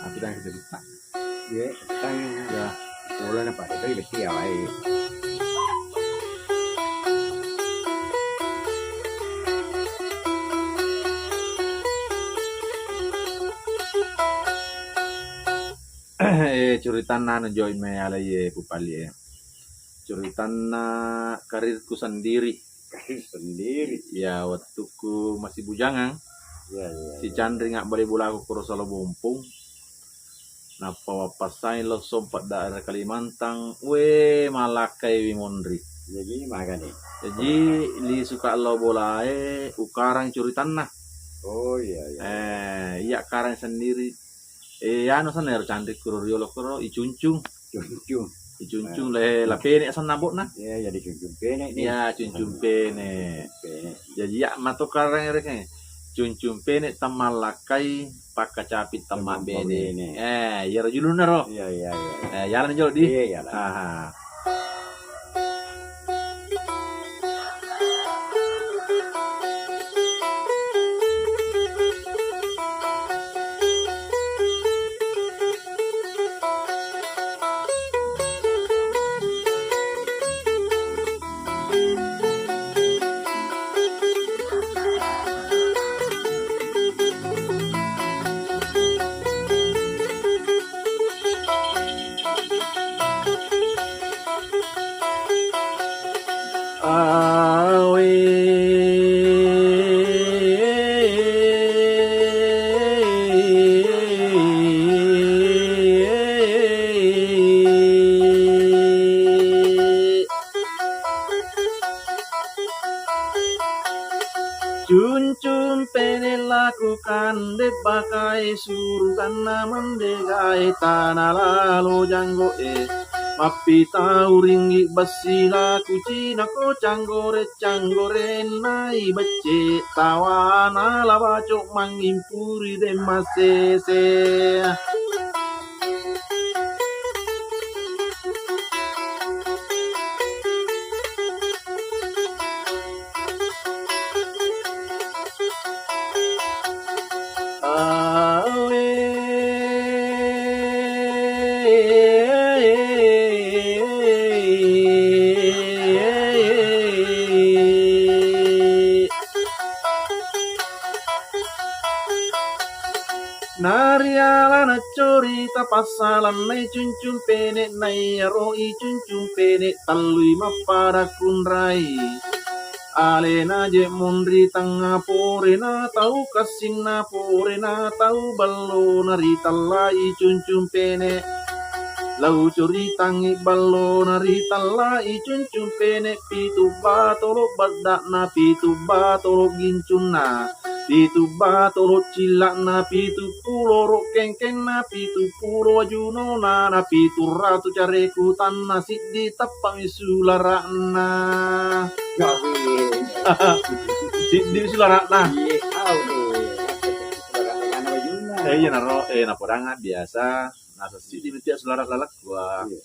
Kita yang cerita. Iya, tang Ya, mulai apa itu lebih ya wae. curitan na join me ala ye pupali ye. Curitan na karirku sendiri. Karir sendiri. Ya, waktu ku masih bujangan, Iya, iya. si Chandri nggak boleh bola aku kurus solo bumpung. Napa wapasain lo sompat daerah Kalimantan, malakai wimondri. Jadi makan nih. Jadi li suka lo bola ukarang curitan nah. Oh iya, iya. Iya karang sendiri. Ano sana Chandri kururio lo kuro icuncung. Cuncung. Icuncung le la pene san nabok na. Iya, jadi cuncung pene nih. Ya cuncung pene. Pene. Jadi ya mato karang erek cuncung pene tamalakai pakacapit tamak bene. Ya rajulun naro. Iya, iya, iya. Yalan jolo di. Iya, iya. Ah. Cuncun pene lakukan de pakai suruhan naman de gai tanah lalu janggo mapi tau ringgi basila kucina ko canggore nai becce tawana lava cok mangimpuri de masese. Nariala na corita pasalan nai cuncung pene nai roi cuncung pene talui mapada kunrai. Alena je mundri tanga pore na tau kasin na pore na tau ballo narita lai cuncung pene. Lau curi tangi ballo narita lai cuncung pene pitu batolo badak na pitu batolo gincun na. Pitu batolo cilak na pitu pulo rokeng na pitu pulo juno na pitu ratu careku tanah siddi tapang sularakna. Gawe. Siddi sularakna. Iya, tahu nih. Sudah ada bajuna. Iya naro napodangan biasa. Nasa siddi mitiak sularak lalak gua. Iya.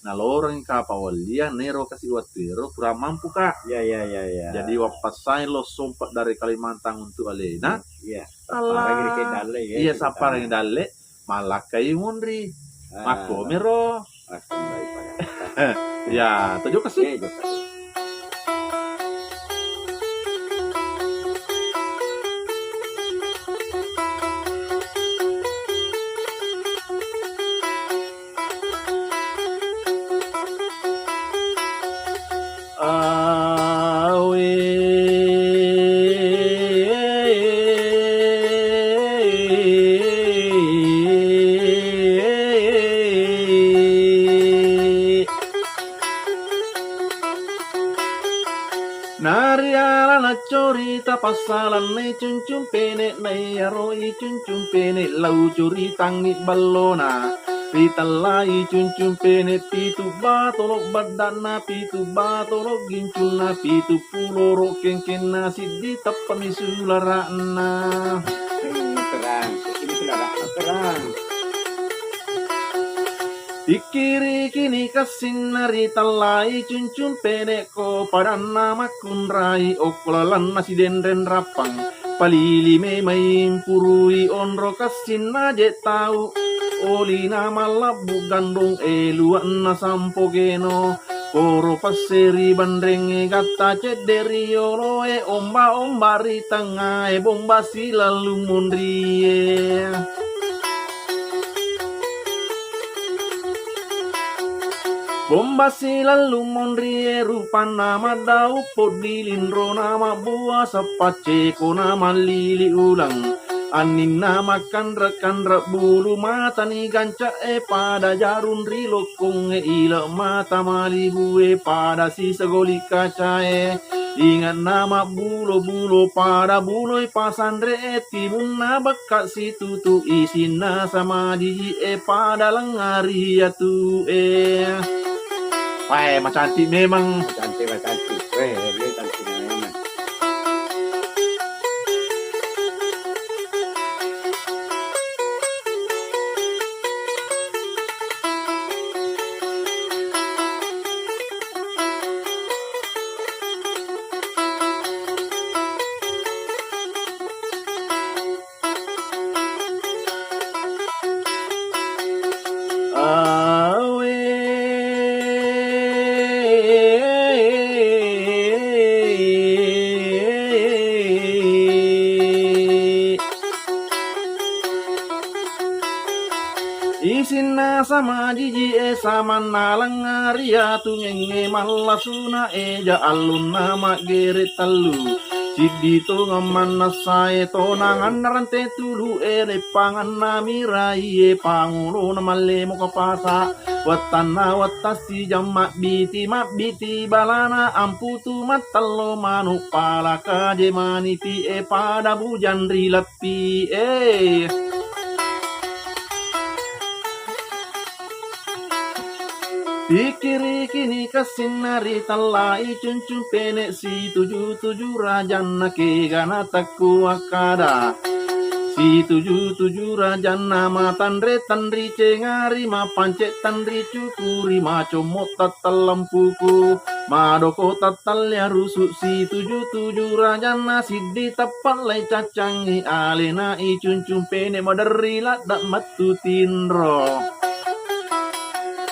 Nah lorong kapawalia nero kasih watero kurang mampu kak. Iya, iya, iya, iya. Jadi wapasain lo sompat dari Kalimantan untuk alena. Iya. Alah. Parang ini dale ya. Iya sapar yang dale malakai mundri. Mako mero. Aku baik pada. Ya tujuh kasih. Iya, juga. Nariala na corita pasalan nai cuncung pene nai roi cuncung pene lau curi tangi ballona Rita lai cuncung pene pitu batolo badana pitu batolo gincuna pitu pulo rokeng kena siddi tapami sularana. Terang. Ini sudah terang. Ikiri kini kasin nari talai cuncung pene ko pada nama kunrai okulalan nasi denden rapang palili me main purui onro kasin na je tau oli na malabu gandong eluan na sampo geno koro paseri bandrenge gata cederi oro omba omba ri tanga bomba silalu mondrie. Bomba silalu mondrie rupa nama dau podilindro nama buah sepace ko nama lili ulang anin nama kandra bulu mata ni ganca pada jarun rilokong ila mata malibu pada sisa goli kaca ingat nama bulo pada buloi pasandre timun na bakak situ tu isina sama di pada lengari tu Wah, mas cantik memang. Cantik. Weh, dia cantik memang. Isina sama jiji sama nalang aria tungenge malasuna eja alun nama gere talu sidito ngaman nasae tonangan rante tulu ere pangan namirai pangulo namalle mo kapasa watana watasi jamma biti balana amputu matallo manu palaka jemani pi pada bujan rilapi Pikiri kini kasinari talai cuncun penek si tujuh rajana ke gana taku akada si tujuh rajana ma tandri cengari ma pancet tandri cukuri ma comot tatal lampuku ma doko tatal ya rusuk si tujuh rajana sidi tapat lai cacangi alena i cuncun penek madari ladak matu tinro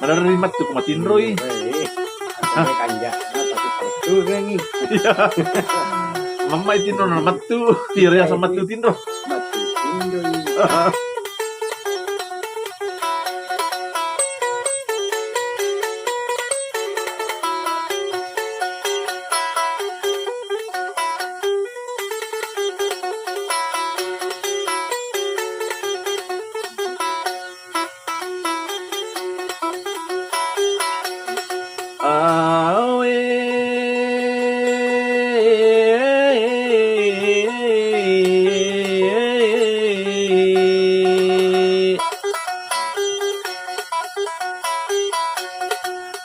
Madari matu ko matinroy. Sampai kanja, tapi pertu rengi. Mama itinro na matu, tira sa matu tinro. Matu tinro.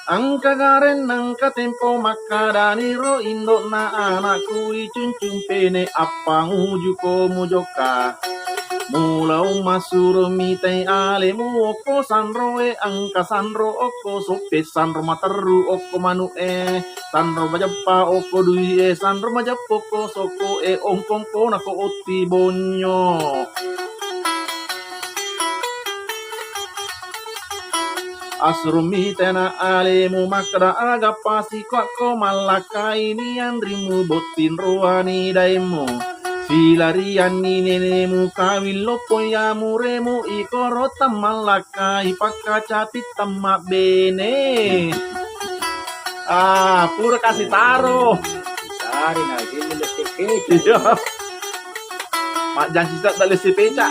Ang kagaren ng katempo makadaniro indok na anakku icuncung pene apang uju ko mujoka Mulau masuro mitay alemu oko sanroe angka sanro oko sope sanro mataru oko manu sanro majapa oko dui sanro majapo ko soko ongkong ko nako oti bonyo Asrumi tena alemu makra aga pasi ko malaka ini andrimu botin roani daimu Silarian ni nenemu kawin lopo ya muremu ikoro tamalaka ipaka capit tamak bene pura kasih taro Sari na gini lesepe. iya mak jangan sisa tak lesepe cak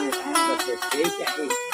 Lesepe.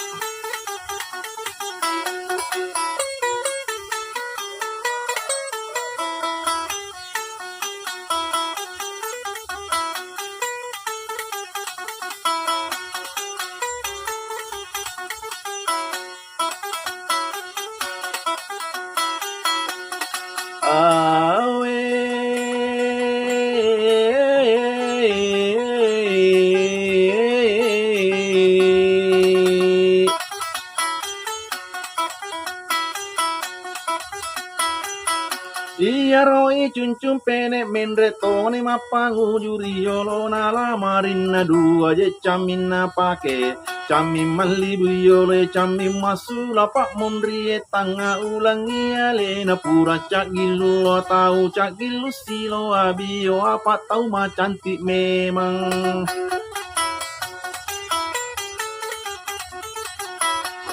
i cuncum pene menre tone mappangu juriolo na lamarinna dua je caminna pake camin malli buyole camin masula pak mondri tanga ulangi alena pura cak gilu tahu cak gilu silo abio apa tahu ma cantik memang.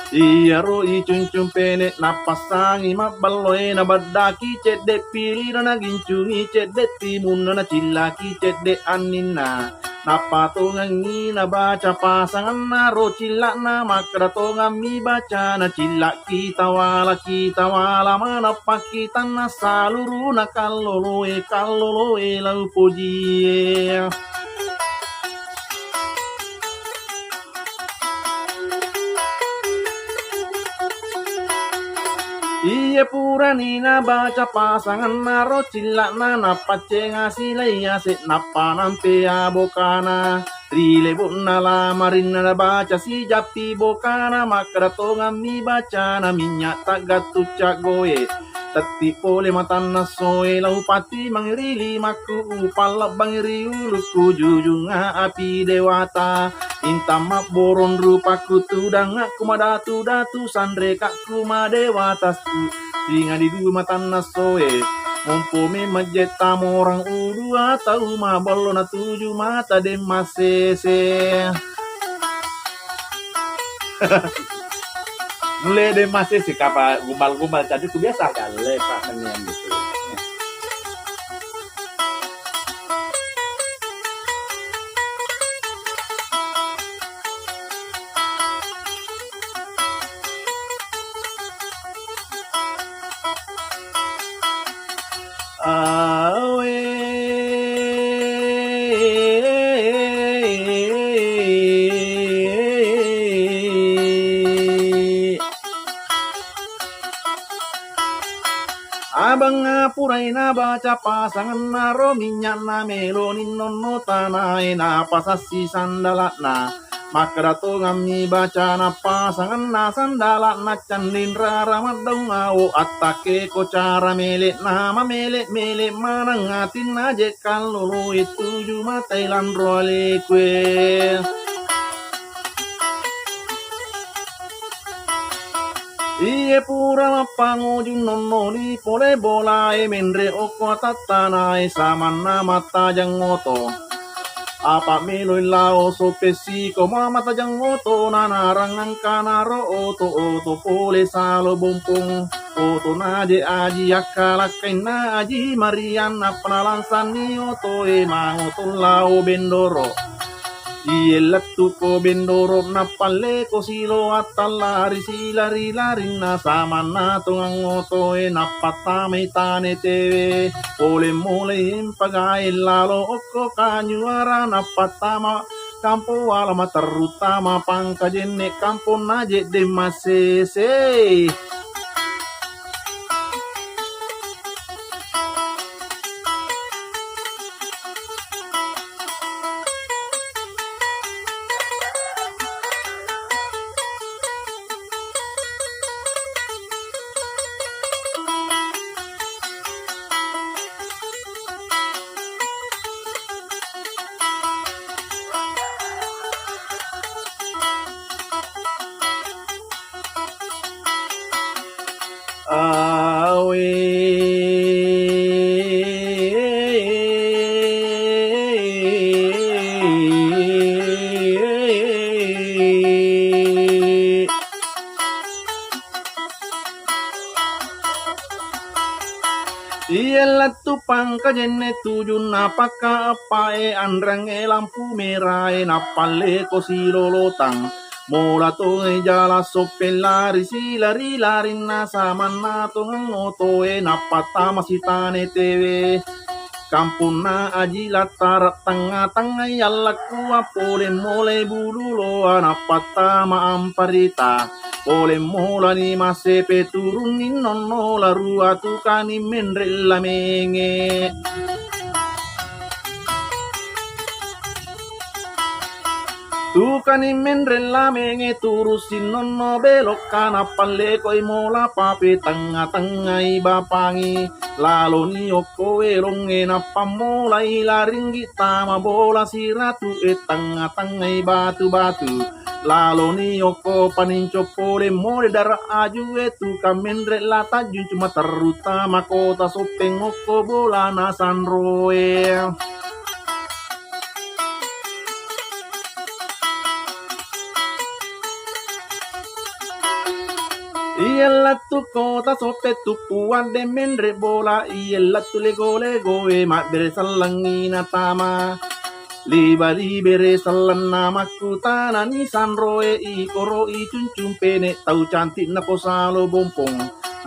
Iya ro i cuncum pene napasangi mabballoe na baddaki cedde piliro na gincungi cedde timun na cilaki cedde anninna napatongangi na baca pasangan na ro cilak na makratongan mi baca na cilak kita wala mana pakitan na saluru na kalloloe lau pojie. Iya purani na baca pasangan naro cilak na napace ngasilai ase napa nampe abokana rile na lamarin na baca si japi bokana makratongan mi baca na minyak tagat tucak goe tati pole matan na soe lau pati mangirili maku upal bangiri uluku jujunga api dewata inta mak boron rupaku tudang aku madatu datu sandre kakku madewata inga di dua matan na soe Mompo me majeta morang udua tahu ma bolo na tujuh mata de masese. Nule de masese kapa gumal-gumal tadi itu biasa kan lepak menian gitu. Abang ngapurai na baca pasangan naro minyak na melonin nono tanai na pasasi sandalak na makrato ngami baca na pasangan na sandalak na candin rara madong ngau atake ko cara melek nama melek manangatin na je kalulu itu juma Thailand role kue. Iye pura mapango junnono di pole bola e menre oko tatana e samanna mata jangoto. Apa melo lao sopesi koma mata jangoto nanarangan kanaro oto pole salo bompong. Oto naje aji akalakain na aji mariana penalansan ni oto e mangoto lao bendoro. Ielatu ko bendoro na pale ko silo atalari silari na sama na tungang oto e napatamay tane tewe ole mole impagay lalo oko kanyuara napatama kampo alama terutama pangkajene kampo naje de masese. Iyalah tu pangkajene tujuh napaka apa andrang lampu merah napale ko silolotang mula to jala sopelari silari na sama na to ngoto napata masitane tewe kampung na aji latar tengah yalaku apole mole bululo napata maamparita ole mola ni masepe turunin nonno la rua tu kani menrella menge. Tukani menrella menge turusin nono belok kana palle koi mola pape tengah-tengah bapangi lalu ni oko elonge napa mulai laring kita bola siratu tengah-tengah batu-batu lalu ni oko paninco pole mole darah aju tu kamenrella tajun cuma terutama kota sopeng oko bola nasan roe. Iella tu kota sope tu puan de menre bola iella tu lego ma bere salangina tama liba libere salana makutana ni sanroe I koro I cuncung pene tau cantik na posalo bompong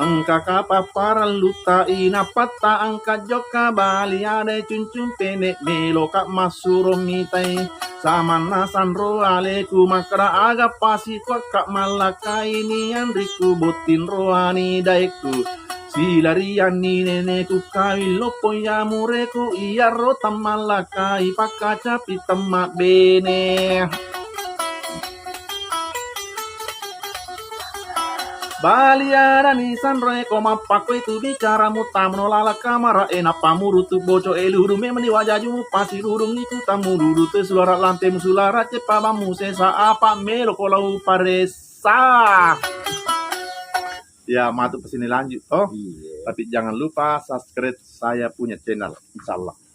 angka kapaparan luta ina pata angka joka bali ada cuncung pene melo kak masuro mitai sama nasan roaleku makra aga pasi kak malaka ini andriku botin roani daiku silarian ni neneku kawin lopo ya mureku iya rota malaka ipakaca pitama bene Baliara ni sanre koma pako itu bicara muta menolala kamara enak pamuru tu boco eluru memang di wajah jumu pasti rurung niku tamu dulu tu suara lantai musulara cepa bamu sesa apa melo kolau paresa. Ya matu kesini lanjut. Tapi jangan lupa subscribe saya punya channel insyaallah.